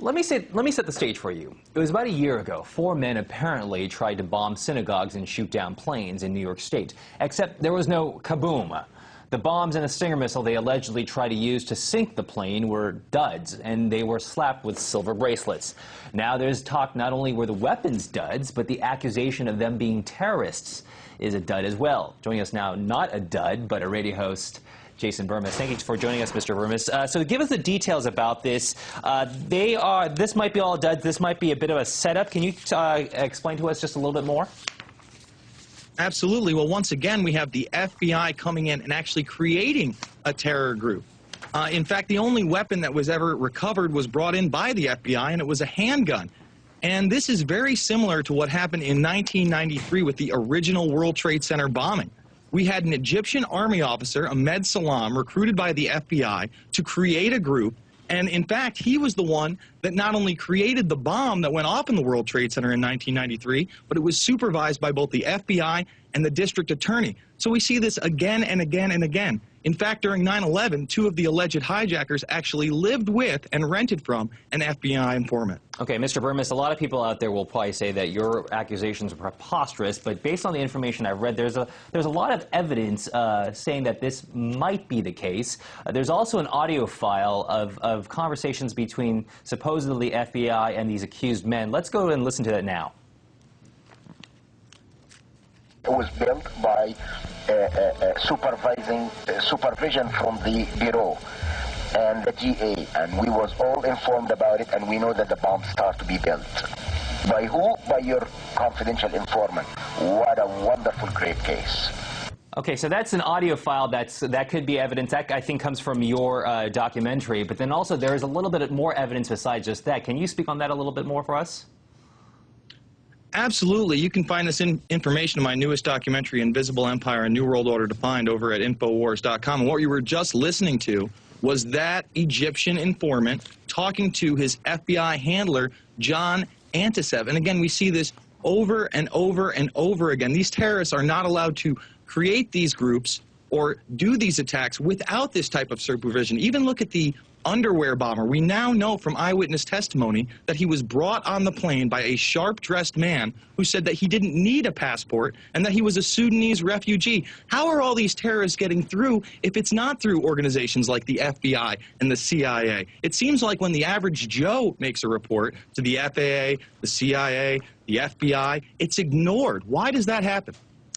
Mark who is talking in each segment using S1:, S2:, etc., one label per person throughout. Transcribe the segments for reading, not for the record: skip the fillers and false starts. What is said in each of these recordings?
S1: Let me set the stage for you. It was about a year ago. 4 men apparently tried to bomb synagogues and shoot down planes in New York State. Except there was no kaboom. The bombs and a Stinger missile they allegedly tried to use to sink the plane were duds, and they were slapped with silver bracelets. Now there's talk not only were the weapons duds, but the accusation of them being terrorists is a dud as well. Joining us now, not a dud, but a radio host, Jason Bermas. Thank you for joining us, Mr. Bermas. So give us the details about this. This might be all duds. This might be a bit of a setup. Can you explain to us just a little bit more?
S2: Absolutely. Well, once again, we have the FBI coming in and actually creating a terror group. In fact, the only weapon that was ever recovered was brought in by the FBI, and it was a handgun. And this is very similar to what happened in 1993 with the original World Trade Center bombing. We had an Egyptian army officer, Ahmed Salam, recruited by the FBI to create a group. And in fact, he was the one that not only created the bomb that went off in the World Trade Center in 1993, but it was supervised by both the FBI and the district attorney. So we see this again and again and again. In fact, during 9/11, 2 of the alleged hijackers actually lived with and rented from an FBI informant.
S1: Okay, Mr. Bermas, a lot of people out there will probably say that your accusations are preposterous, but based on the information I've read, there's a lot of evidence saying that this might be the case. There's also an audio file of conversations between supposedly FBI and these accused men. Let's go and listen to that now.
S3: It was built by supervision from the Bureau and the GA, and we was all informed about it, and we know that the bomb started to be built. By who? By your confidential informant. What a wonderful, great case.
S1: Okay, so that's an audio file that could be evidence. That, I think, comes from your documentary, but then also there is a little bit more evidence besides just that. Can you speak on that a little bit more for us?
S2: Absolutely. You can find this information in my newest documentary, Invisible Empire, A New World Order Defined, over at Infowars.com. And what you were just listening to was that Egyptian informant talking to his FBI handler, John Antisev. And again, we see this over and over and over again. These terrorists are not allowed to create these groups or do these attacks without this type of supervision. Even look at the underwear bomber. We now know from eyewitness testimony that he was brought on the plane by a sharp-dressed man who said that he didn't need a passport and that he was a Sudanese refugee. How are all these terrorists getting through if it's not through organizations like the FBI and the CIA? It seems like when the average Joe makes a report to the FAA, the CIA, the FBI, it's ignored. Why does that happen?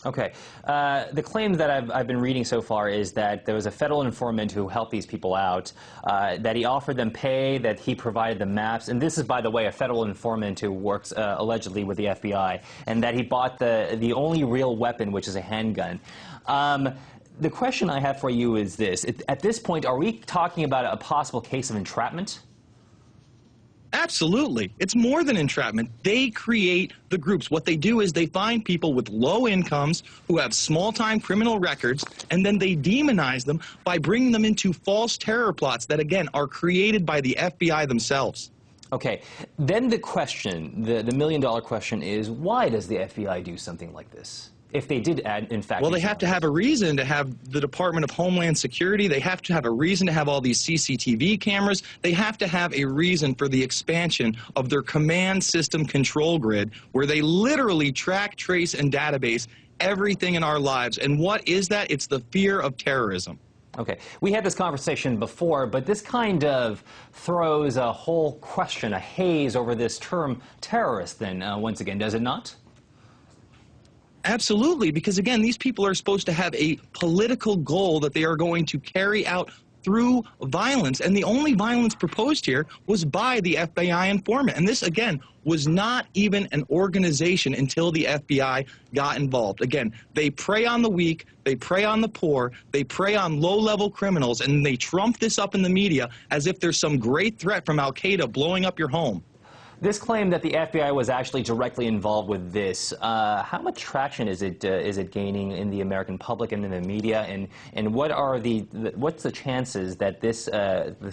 S1: Okay. The claim that I've been reading so far is that there was a federal informant who helped these people out, that he offered them pay, that he provided the maps, and this is, by the way, a federal informant who works allegedly with the FBI, and that he bought the only real weapon, which is a handgun. The question I have for you is this. At this point, are we talking about a possible case of entrapment?
S2: Absolutely. It's more than entrapment. They create the groups. What they do is they find people with low incomes who have small-time criminal records, and then they demonize them by bringing them into false terror plots that, again, are created by the FBI themselves.
S1: Okay. Then the question, the million-dollar question is, why does the FBI do something like this? If they did, in fact...
S2: Well, they have to have a reason to have the Department of Homeland Security. They have to have a reason to have all these CCTV cameras. They have to have a reason for the expansion of their command system control grid, where they literally track, trace, and database everything in our lives. And what is that? It's the fear of terrorism.
S1: Okay. We had this conversation before, but this kind of throws a whole question, a haze over this term terrorist then, once again, does it not?
S2: Absolutely, because again, these people are supposed to have a political goal that they are going to carry out through violence, and the only violence proposed here was by the FBI informant. And this, again, was not even an organization until the FBI got involved. Again, they prey on the weak, they prey on the poor, they prey on low-level criminals, and they trump this up in the media as if there's some great threat from Al-Qaeda blowing up your home.
S1: This claim that the FBI was actually directly involved with this, how much traction is it gaining in the American public and in the media, and what's the chances that this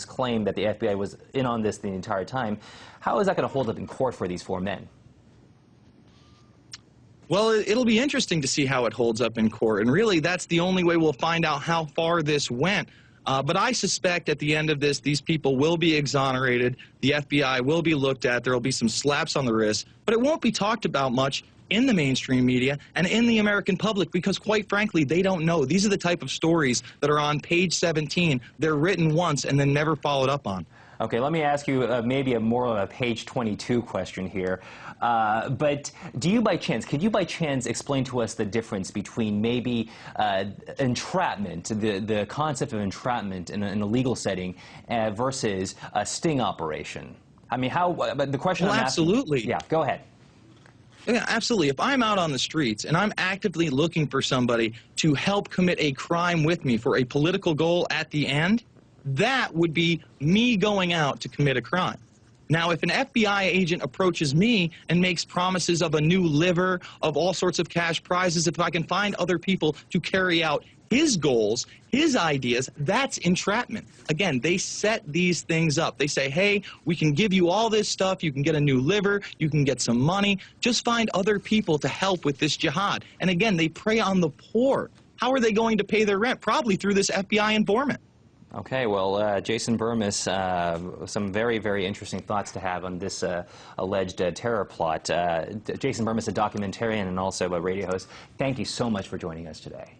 S1: claim that the FBI was in on this the entire time, how is that going to hold up in court for these 4 men?
S2: Well, it'll be interesting to see how it holds up in court, and really that's the only way we'll find out how far this went. But I suspect at the end of this, these people will be exonerated. The FBI will be looked at. There will be some slaps on the wrist. But it won't be talked about much in the mainstream media and in the American public because, quite frankly, they don't know. These are the type of stories that are on page 17. They're written once and then never followed up on.
S1: Okay, let me ask you maybe more of a page 22 question here. But could you by chance explain to us the difference between maybe entrapment, the concept of entrapment in a legal setting versus a sting operation? I mean, but the question I'm asking...
S2: Absolutely.
S1: Yeah, go ahead.
S2: Yeah, absolutely. If I'm out on the streets and I'm actively looking for somebody to help commit a crime with me for a political goal at the end, that would be me going out to commit a crime. Now, if an FBI agent approaches me and makes promises of a new liver, of all sorts of cash prizes, if I can find other people to carry out his goals, his ideas, that's entrapment. Again, they set these things up. They say, hey, we can give you all this stuff. You can get a new liver. You can get some money. Just find other people to help with this jihad. And again, they prey on the poor. How are they going to pay their rent? Probably through this FBI informant.
S1: Okay, well, Jason Bermas, some very, very interesting thoughts to have on this alleged terror plot. Jason Bermas, a documentarian and also a radio host, thank you so much for joining us today.